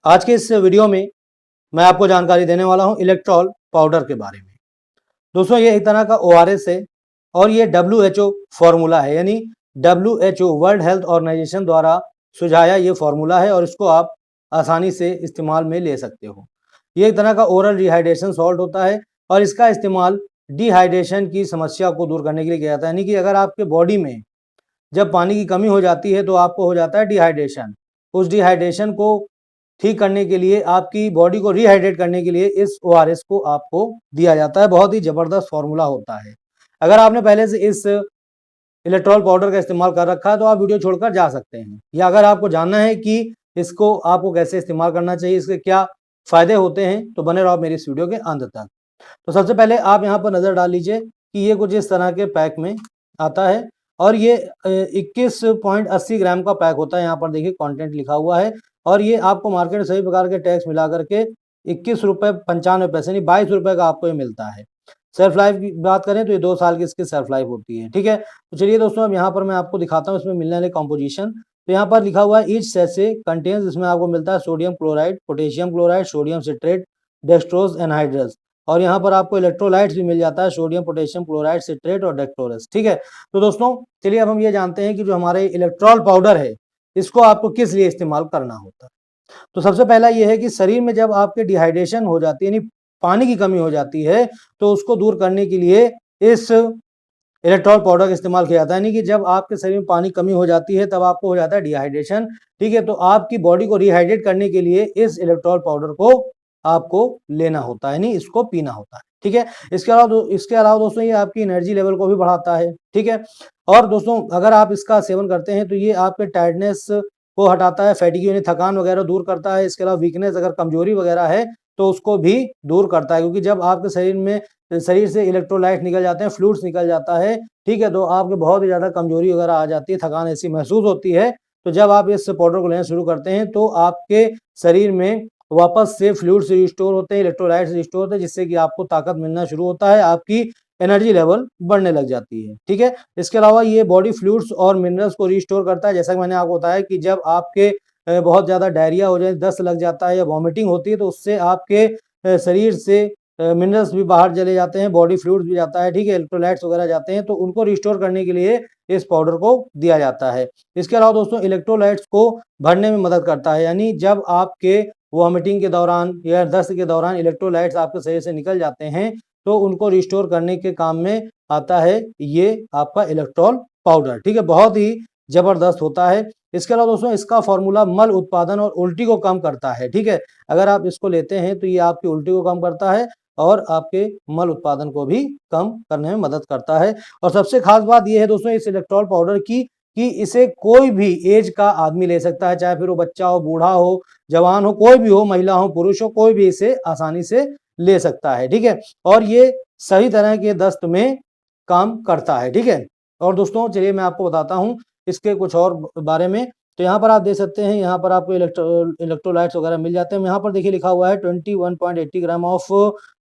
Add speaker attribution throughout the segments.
Speaker 1: आज के इस वीडियो में मैं आपको जानकारी देने वाला हूं इलेक्ट्रॉल पाउडर के बारे में। दोस्तों ये एक तरह का ORS है और ये WHO फॉर्मूला है, यानी WHO वर्ल्ड हेल्थ ऑर्गेनाइजेशन द्वारा सुझाया ये फॉर्मूला है और इसको आप आसानी से इस्तेमाल में ले सकते हो। ये एक तरह का ओरल डिहाइड्रेशन सॉल्ट होता है और इसका इस्तेमाल डिहाइड्रेशन की समस्या को दूर करने के लिए किया जाता है, यानी कि अगर आपके बॉडी में जब पानी की कमी हो जाती है तो आपको हो जाता है डिहाइड्रेशन। उस डिहाइड्रेशन को ठीक करने के लिए, आपकी बॉडी को रिहाइड्रेट करने के लिए इस ORS को आपको दिया जाता है। बहुत ही जबरदस्त फॉर्मूला होता है। अगर आपने पहले से इस इलेक्ट्रॉल पाउडर का इस्तेमाल कर रखा है तो आप वीडियो छोड़कर जा सकते हैं, या अगर आपको जानना है कि इसको आपको कैसे इस्तेमाल करना चाहिए, इसके क्या फायदे होते हैं, तो बने रहो मेरी इस वीडियो के अंत तक। तो सबसे पहले आप यहाँ पर नजर डाल लीजिए कि ये कुछ इस तरह के पैक में आता है और ये 21.80 ग्राम का पैक होता है। यहाँ पर देखिए कंटेंट लिखा हुआ है और ये आपको मार्केट में सभी प्रकार के टैक्स मिला करके 21 रुपये 95 पैसे यानी 22 रुपये का आपको ये मिलता है। सेल्फ लाइफ की बात करें तो ये 2 साल की इसकी सेल्फ लाइफ होती है। ठीक है, तो चलिए दोस्तों अब यहाँ पर मैं आपको दिखाता हूँ इसमें मिलने वाले कॉम्पोजिशन। तो यहाँ पर लिखा हुआ है ईच सैशे कंटेन्स, इसमें आपको मिलता है sodium chloride, potassium chloride, sodium citrate, dextrose anhydrous, और यहाँ पर आपको इलेक्ट्रोलाइट्स भी मिल जाता है, सोडियम, पोटेशियम क्लोराइड, सिट्रेट और डेक्टोरस। ठीक है, तो दोस्तों चलिए अब हम ये जानते हैं कि जो हमारे इलेक्ट्रॉल पाउडर है इसको आपको किस लिए इस्तेमाल करना होता है। तो सबसे पहला ये है कि शरीर में जब आपके डिहाइड्रेशन हो जाती है, यानी पानी की कमी हो जाती है, तो उसको दूर करने के लिए इस इलेक्ट्रॉल पाउडर का इस्तेमाल किया जाता है। यानी कि जब आपके शरीर में पानी कमी हो जाती है तब आपको हो जाता है डिहाइड्रेशन। ठीक है, तो आपकी बॉडी को रिहाइड्रेट करने के लिए इस इलेक्ट्रॉल पाउडर को आपको लेना होता है, यानी इसको पीना होता है। ठीक है, इसके अलावा दोस्तों ये आपकी एनर्जी लेवल को भी बढ़ाता है। ठीक है, और दोस्तों अगर आप इसका सेवन करते हैं तो ये आपके टायर्डनेस को हटाता है, फैटिग यानी थकान वगैरह दूर करता है। इसके अलावा वीकनेस, अगर कमजोरी वगैरह है तो उसको भी दूर करता है, क्योंकि जब आपके शरीर से इलेक्ट्रोलाइट निकल जाते हैं, फ्लूइड्स निकल जाता है, ठीक है, तो आपके बहुत ही ज़्यादा कमजोरी वगैरह आ जाती है, थकान ऐसी महसूस होती है। तो जब आप इस पाउडर को लेना शुरू करते हैं तो आपके शरीर में वापस से फ्लूइड्स रिस्टोर होते हैं, इलेक्ट्रोलाइट्स रिस्टोर होते हैं, जिससे कि आपको ताकत मिलना शुरू होता है, आपकी एनर्जी लेवल बढ़ने लग जाती है। ठीक है, इसके अलावा ये बॉडी फ्लूइड्स और मिनरल्स को रिस्टोर करता है। जैसा कि मैंने आपको बताया कि जब आपके बहुत ज़्यादा डायरिया हो जाए, दस्त लग जाता है या वॉमिटिंग होती है, तो उससे आपके शरीर से मिनरल्स भी बाहर चले जाते हैं, बॉडी फ्लूइड्स भी जाता है, ठीक है, इलेक्ट्रोलाइट्स वगैरह जाते हैं, तो उनको रिस्टोर करने के लिए इस पाउडर को दिया जाता है। इसके अलावा दोस्तों इलेक्ट्रोलाइट्स को भरने में मदद करता है, यानी जब आपके वॉमिटिंग के दौरान या दस्त के दौरान इलेक्ट्रोलाइट्स आपके शरीर से निकल जाते हैं तो उनको रिस्टोर करने के काम में आता है ये आपका इलेक्ट्रॉल पाउडर। ठीक है, बहुत ही जबरदस्त होता है। इसके अलावा दोस्तों इसका फॉर्मूला मल उत्पादन और उल्टी को कम करता है। ठीक है, अगर आप इसको लेते हैं तो ये आपकी उल्टी को कम करता है और आपके मल उत्पादन को भी कम करने में मदद करता है। और सबसे खास बात यह है दोस्तों इस इलेक्ट्रॉल पाउडर की कि इसे कोई भी एज का आदमी ले सकता है, चाहे फिर वो बच्चा हो, बूढ़ा हो, जवान हो, कोई भी हो, महिला हो, पुरुष हो, कोई भी इसे आसानी से ले सकता है। ठीक है, और ये सही तरह के दस्त में काम करता है। ठीक है, और दोस्तों चलिए मैं आपको बताता हूँ इसके कुछ और बारे में। तो यहाँ पर आप देख सकते हैं, यहाँ पर आपको इलेक्ट्रोलाइट्स वगैरह मिल जाते हैं। यहाँ पर देखिए लिखा हुआ है 21.80 gram of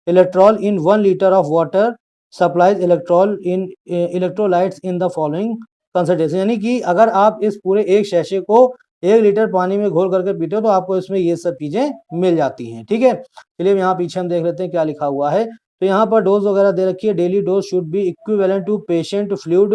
Speaker 1: Electral in 1 litre of water supplies electrolytes in the following concentration, यानी कि अगर आप इस पूरे एक शैशे को 1 लीटर पानी में घोल करके पीते हो तो आपको इसमें ये सब चीजें मिल जाती हैं। ठीक है, चलिए यहाँ पीछे हम देख लेते हैं क्या लिखा हुआ है। तो यहाँ पर डोज वगैरह दे रखी है, daily dose should be equivalent to patient fluid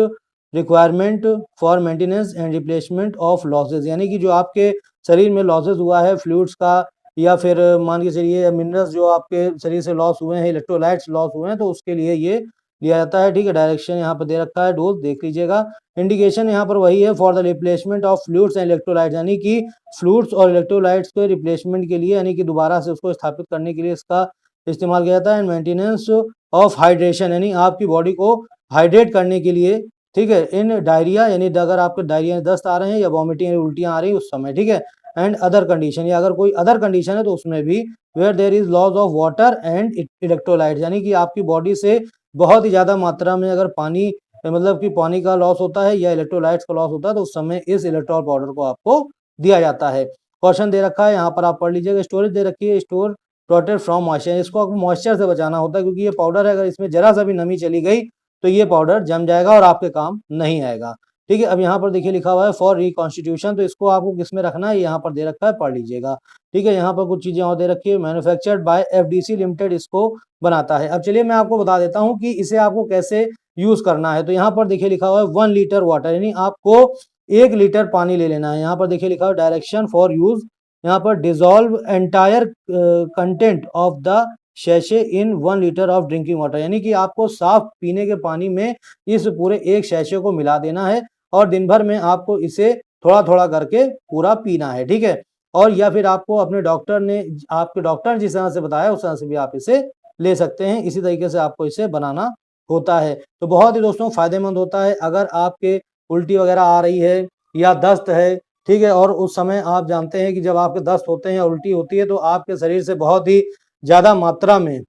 Speaker 1: requirement for maintenance and replacement of losses, यानी कि जो आपके शरीर में लॉसेज हुआ है फ्लूइड्स का, या फिर मान के चलिए मिनरल्स जो आपके शरीर से लॉस हुए हैं, इलेक्ट्रोलाइट्स लॉस हुए हैं, तो उसके लिए ये लिया जाता है। ठीक है, डायरेक्शन यहाँ पर दे रखा है, डोज देख लीजिएगा। इंडिकेशन यहाँ पर वही है, for the replacement of fluids and electrolytes, यानी कि फ्लूइड्स और इलेक्ट्रोलाइट्स के रिप्लेसमेंट के लिए, यानी कि दोबारा से उसको स्थापित करने के लिए इसका इस्तेमाल किया जाता है। एंड मेंटेनेंस ऑफ हाइड्रेशन, यानी आपकी बॉडी को हाइड्रेट करने के लिए। ठीक है, इन डायरिया, यानी अगर आपके डायरिया दस्त आ रहे हैं या वॉमिटिंग या उल्टियाँ आ रही है उस समय। ठीक है, एंड अदर कंडीशन, या अगर कोई अदर कंडीशन है तो उसमें भी, where there is loss of water and electrolytes, यानी कि आपकी बॉडी से बहुत ही ज़्यादा मात्रा में अगर पानी, मतलब कि पानी का लॉस होता है या इलेक्ट्रोलाइट्स का लॉस होता है तो उस समय इस इलेक्ट्रॉल पाउडर को आपको दिया जाता है। क्वेश्चन दे रखा है, यहाँ पर आप पढ़ लीजिएगा। स्टोरेज दे रखी है, स्टोर प्रोटेक्ट फ्रॉम मॉइस्चर, इसको आपको मॉइस्चर से बचाना होता है, क्योंकि ये पाउडर है, अगर इसमें जरा सा भी नमी चली गई तो ये पाउडर जम जाएगा और आपके काम नहीं आएगा। ठीक है। अब यहाँ पर देखिए लिखा हुआ है फॉर रिकॉन्स्टिट्यूशन, तो इसको आपको किस में रखना है, यहाँ पर दे रखा है, पढ़ लीजिएगा। ठीक है, यहाँ पर कुछ चीजें और दे रखी है, मैन्युफैक्चर्ड बाय एफडीसी लिमिटेड इसको बनाता है। अब चलिए मैं आपको बता देता हूँ कि इसे आपको कैसे यूज करना है। तो यहाँ पर देखिए लिखा हुआ है 1 लीटर वाटर, यानी आपको 1 लीटर पानी ले लेना है। यहाँ पर देखिए लिखा हुआ है डायरेक्शन फॉर यूज, यहाँ पर dissolve entire content of the sachet in 1 litre of drinking water, यानी कि आपको साफ पीने के पानी में इस पूरे एक शैशे को मिला देना है और दिन भर में आपको इसे थोड़ा थोड़ा करके पूरा पीना है। ठीक है, और या फिर आपको अपने डॉक्टर ने, आपके डॉक्टर ने जिस तरह से बताया उस तरह से भी आप इसे ले सकते हैं। इसी तरीके से आपको इसे बनाना होता है। तो बहुत ही दोस्तों फायदेमंद होता है अगर आपके उल्टी वगैरह आ रही है या दस्त है। ठीक है, और उस समय आप जानते हैं कि जब आपके दस्त होते हैं या उल्टी होती है तो आपके शरीर से बहुत ही ज्यादा मात्रा में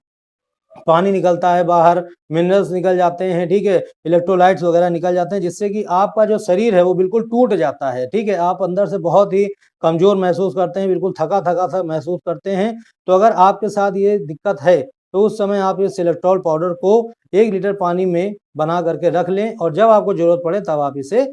Speaker 1: पानी निकलता है बाहर, मिनरल्स निकल जाते हैं। ठीक है, इलेक्ट्रोलाइट्स वगैरह निकल जाते हैं, जिससे कि आपका जो शरीर है वो बिल्कुल टूट जाता है। ठीक है, आप अंदर से बहुत ही कमजोर महसूस करते हैं, बिल्कुल थका थका सा महसूस करते हैं। तो अगर आपके साथ ये दिक्कत है तो उस समय आप इस इलेक्ट्रॉल पाउडर को 1 लीटर पानी में बना करके रख लें और जब आपको जरूरत पड़े तब आप इसे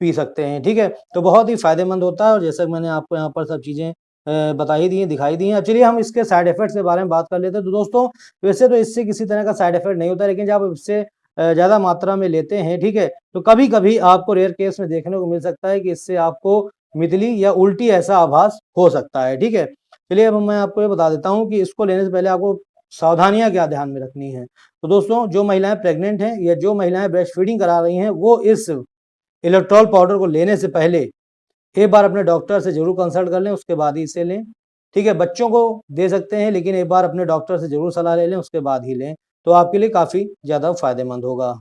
Speaker 1: पी सकते हैं। ठीक है, तो बहुत ही फायदेमंद होता है और जैसा कि मैंने आपको यहाँ पर सब चीजें बता ही दी हैं, दिखाई दी हैं। अब चलिए हम इसके साइड इफेक्ट्स के बारे में बात कर लेते हैं। तो दोस्तों वैसे तो इससे किसी तरह का साइड इफेक्ट नहीं होता, लेकिन जब आप इससे ज़्यादा मात्रा में लेते हैं, ठीक है, तो कभी-कभी आपको रेयर केस में देखने को मिल सकता है कि इससे आपको मितली या उल्टी ऐसा आभास हो सकता है। ठीक है, चलिए अब मैं आपको ये बता देता हूँ कि इसको लेने से पहले आपको सावधानियाँ क्या ध्यान में रखनी है। तो दोस्तों जो महिलाएं प्रेग्नेंट हैं या जो महिलाएं ब्रेस्ट फीडिंग करा रही हैं, वो इस इलेक्ट्रॉल पाउडर को लेने से पहले एक बार अपने डॉक्टर से जरूर कंसल्ट कर लें, उसके बाद ही इसे लें। ठीक है, बच्चों को दे सकते हैं लेकिन एक बार अपने डॉक्टर से जरूर सलाह ले लें, उसके बाद ही लें, तो आपके लिए काफ़ी ज़्यादा फायदेमंद होगा।